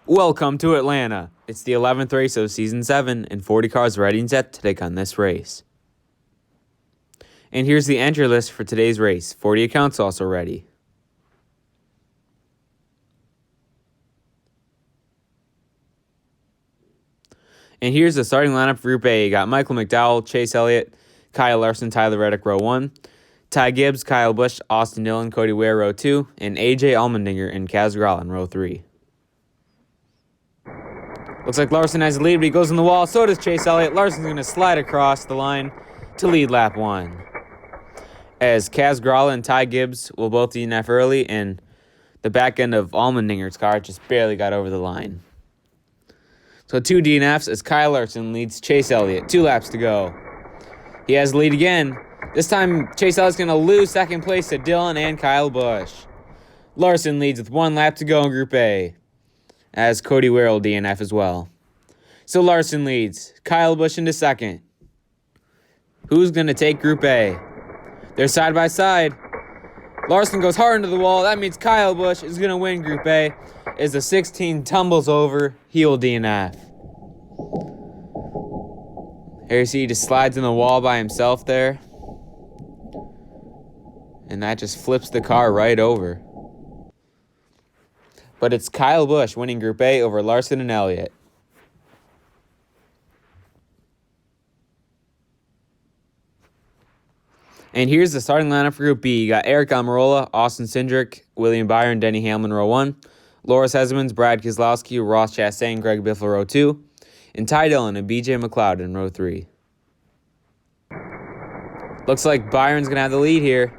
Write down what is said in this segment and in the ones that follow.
Welcome to Atlanta. It's the 11th race of Season 7, and 40 cars ready and set to take on this race. And here's the entry list for today's race. 40 accounts also ready. And here's the starting lineup for Group A. You got Michael McDowell, Chase Elliott, Kyle Larson, Tyler Reddick, row 1. Ty Gibbs, Kyle Busch, Austin Dillon, Cody Ware, row 2. And AJ Allmendinger and Kaz Grala, row 3. Looks like Larson has the lead, but he goes in the wall. So does Chase Elliott. Larson's going to slide across the line to lead lap 1. As Kaz Grala and Ty Gibbs will both DNF early, and the back end of Allmendinger's car just barely got over the line. So 2 DNFs as Kyle Larson leads Chase Elliott. 2 laps to go. He has the lead again. This time, Chase Elliott's going to lose second place to Dillon and Kyle Busch. Larson leads with 1 lap to go in Group A, as Cody Ware will DNF as well. So Larson leads. Kyle Busch into second. Who's going to take Group A? They're side by side. Larson goes hard into the wall. That means Kyle Busch is going to win Group A. As the 16 tumbles over, he will DNF. Here you see he just slides in the wall by himself there. And that just flips the car right over. But it's Kyle Busch winning Group A over Larson and Elliott. And here's the starting lineup for Group B. You got Eric Almirola, Austin Cindric, William Byron, Denny Hamlin, row 1. Loris Hezemans, Brad Keselowski, Ross Chastain, Greg Biffle, row 2. And Ty Dillon and BJ McLeod in row 3. Looks like Byron's going to have the lead here.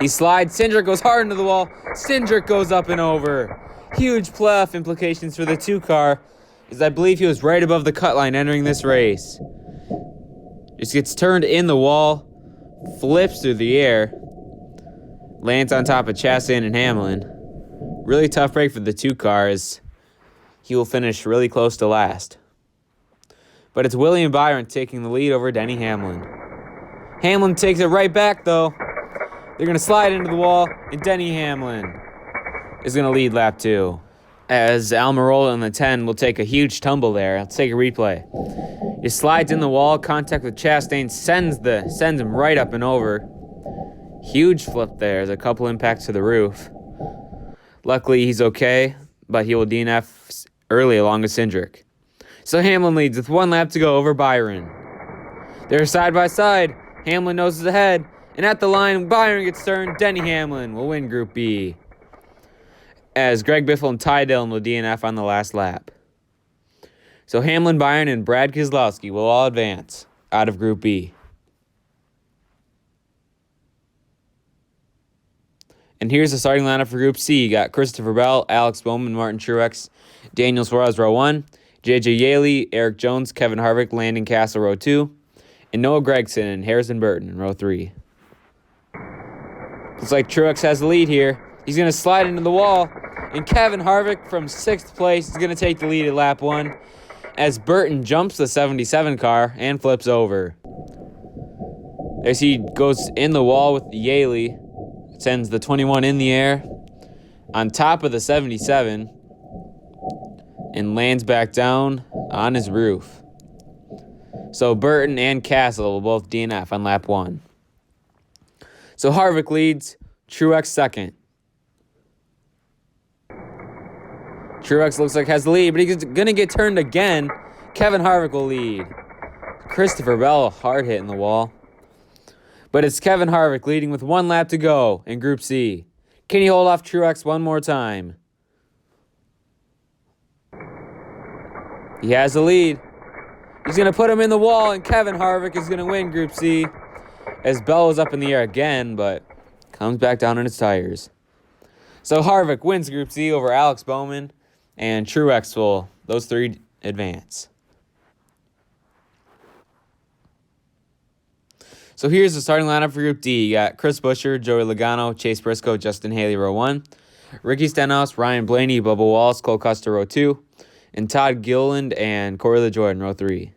He slides. Cindric goes hard into the wall. Cindric goes up and over. Huge playoff implications for the 2 car, as I believe he was right above the cut line entering this race. Just gets turned in the wall, flips through the air, lands on top of Chastain and Hamlin. Really tough break for the 2 cars. He will finish really close to last. But it's William Byron taking the lead over Denny Hamlin. Hamlin takes it right back, though. They're going to slide into the wall, and Denny Hamlin is going to lead lap 2. As Almirola in the 10 will take a huge tumble there. Let's take a replay. He slides in the wall, contact with Chastain, sends him right up and over. Huge flip there. There's a couple impacts to the roof. Luckily, he's okay, but he will DNF early along with Cindric. So Hamlin leads with 1 lap to go over Byron. They're side by side. Hamlin noses ahead, and at the line, Byron gets turned. Denny Hamlin will win Group B, as Greg Biffle and Ty Dillon will DNF on the last lap. So Hamlin, Byron, and Brad Keselowski will all advance out of Group B. And here's the starting lineup for Group C. You got Christopher Bell, Alex Bowman, Martin Truex, Daniel Suarez, row 1, J.J. Yaley, Eric Jones, Kevin Harvick, Landon Castle, row 2, and Noah Gragson and Harrison Burton in row 3. Looks like Truex has the lead here. He's going to slide into the wall, and Kevin Harvick from 6th place is going to take the lead at lap 1, as Burton jumps the 77 car and flips over. As he goes in the wall with Yaley, sends the 21 in the air on top of the 77 and lands back down on his roof. So Burton and Castle will both DNF on lap 1. So Harvick leads, Truex second. Truex looks like has the lead, but he's going to get turned again. Kevin Harvick will lead. Christopher Bell, hard hit in the wall. But it's Kevin Harvick leading with 1 lap to go in Group C. Can he hold off Truex one more time? He has the lead. He's going to put him in the wall, and Kevin Harvick is going to win Group C, as Bell was up in the air again, but comes back down on his tires. So Harvick wins Group C over Alex Bowman, and Truex will, those 3 advance. So here's the starting lineup for Group D. You got Chris Buescher, Joey Logano, Chase Briscoe, Justin Haley, row 1. Ricky Stenhouse, Ryan Blaney, Bubba Wallace, Cole Custer, row 2. And Todd Gilliland and Corey LaJoie in row 3.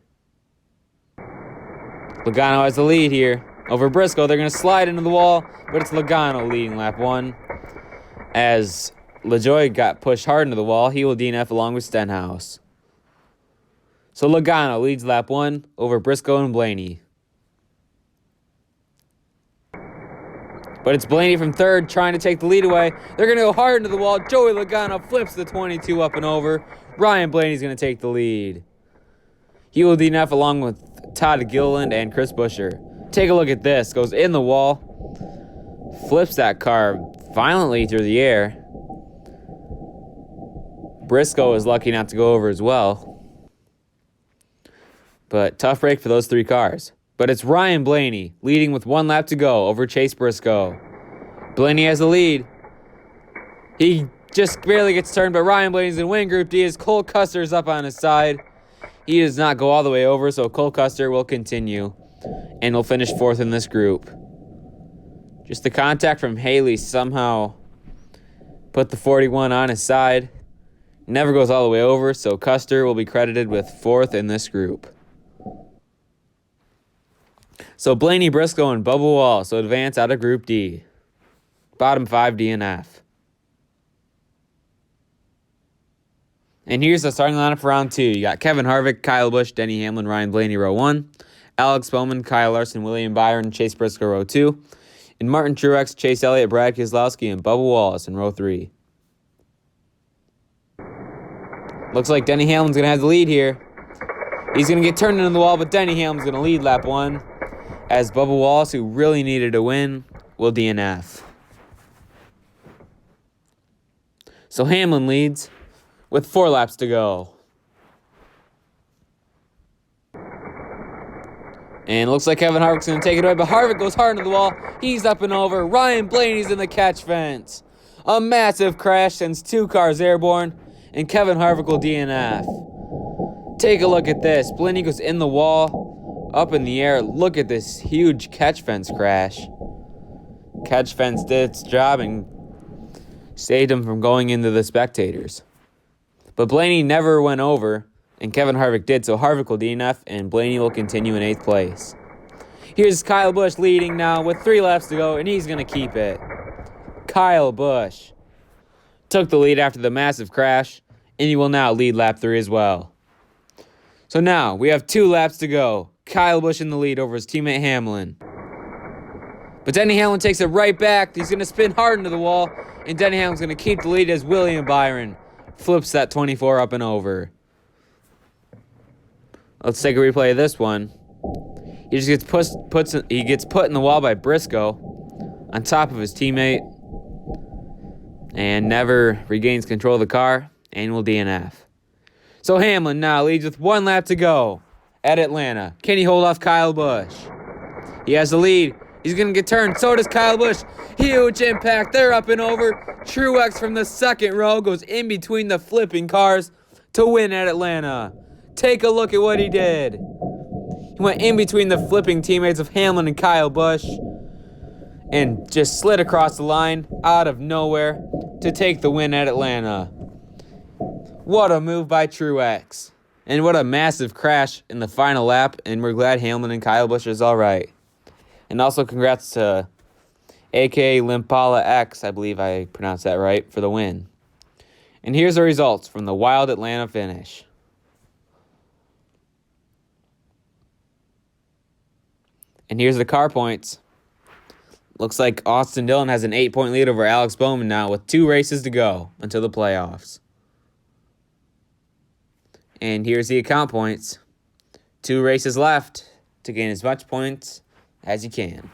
Logano has the lead here over Briscoe. They're going to slide into the wall, but it's Logano leading lap 1, as LaJoy got pushed hard into the wall. He will DNF along with Stenhouse. So Logano leads lap 1 over Briscoe and Blaney. But it's Blaney from third trying to take the lead away. They're going to go hard into the wall. Joey Logano flips the 22 up and over. Ryan Blaney's going to take the lead. He will DNF along with Todd Gilliland and Chris Buescher. Take a look at this. Goes in the wall. Flips that car violently through the air. Briscoe is lucky not to go over as well. But tough break for those 3 cars. But it's Ryan Blaney leading with 1 lap to go over Chase Briscoe. Blaney has the lead. He just barely gets turned, but Ryan Blaney's going to win Group D as Cole Custer is up on his side. He does not go all the way over, so Cole Custer will continue and will finish 4th in this group. Just the contact from Haley somehow put the 41 on his side. Never goes all the way over, so Custer will be credited with 4th in this group. So Blaney, Briscoe, and Bubba Wallace will advance out of Group D. Bottom 5 DNF. And here's the starting lineup for round 2. You got Kevin Harvick, Kyle Busch, Denny Hamlin, Ryan Blaney, row 1. Alex Bowman, Kyle Larson, William Byron, Chase Briscoe, row 2. And Martin Truex, Chase Elliott, Brad Keselowski, and Bubba Wallace in row 3. Looks like Denny Hamlin's going to have the lead here. He's going to get turned into the wall, but Denny Hamlin's going to lead lap 1. As Bubba Wallace, who really needed a win, will DNF. So Hamlin leads with 4 laps to go. And it looks like Kevin Harvick's going to take it away, but Harvick goes hard into the wall. He's up and over. Ryan Blaney's in the catch fence. A massive crash sends 2 cars airborne, and Kevin Harvick will DNF. Take a look at this. Blaney goes in the wall, up in the air. Look at this huge catch fence crash. Catch fence did its job and saved him from going into the spectators. But Blaney never went over, and Kevin Harvick did, so Harvick will DNF, and Blaney will continue in 8th place. Here's Kyle Busch leading now with 3 laps to go, and he's going to keep it. Kyle Busch took the lead after the massive crash, and he will now lead lap 3 as well. So now we have 2 laps to go. Kyle Busch in the lead over his teammate Hamlin. But Denny Hamlin takes it right back. He's going to spin hard into the wall, and Denny Hamlin's going to keep the lead as William Byron flips that 24 up and over. Let's take a replay of this one. He just gets put in the wall by Briscoe on top of his teammate and never regains control of the car and will DNF. So Hamlin now leads with 1 lap to go at Atlanta. Can he hold off Kyle Busch? He has the lead. He's going to get turned. So does Kyle Busch. Huge impact. They're up and over. Truex from the 2nd row goes in between the flipping cars to win at Atlanta. Take a look at what he did. He went in between the flipping teammates of Hamlin and Kyle Busch and just slid across the line out of nowhere to take the win at Atlanta. What a move by Truex. And what a massive crash in the final lap, and we're glad Hamlin and Kyle Busch is all right. And also congrats to a.k.a. Limpala X, I believe I pronounced that right, for the win. And here's the results from the wild Atlanta finish. And here's the car points. Looks like Austin Dillon has an 8-point lead over Alex Bowman now with 2 races to go until the playoffs. And here's the account points. 2 races left to gain as much points as you can.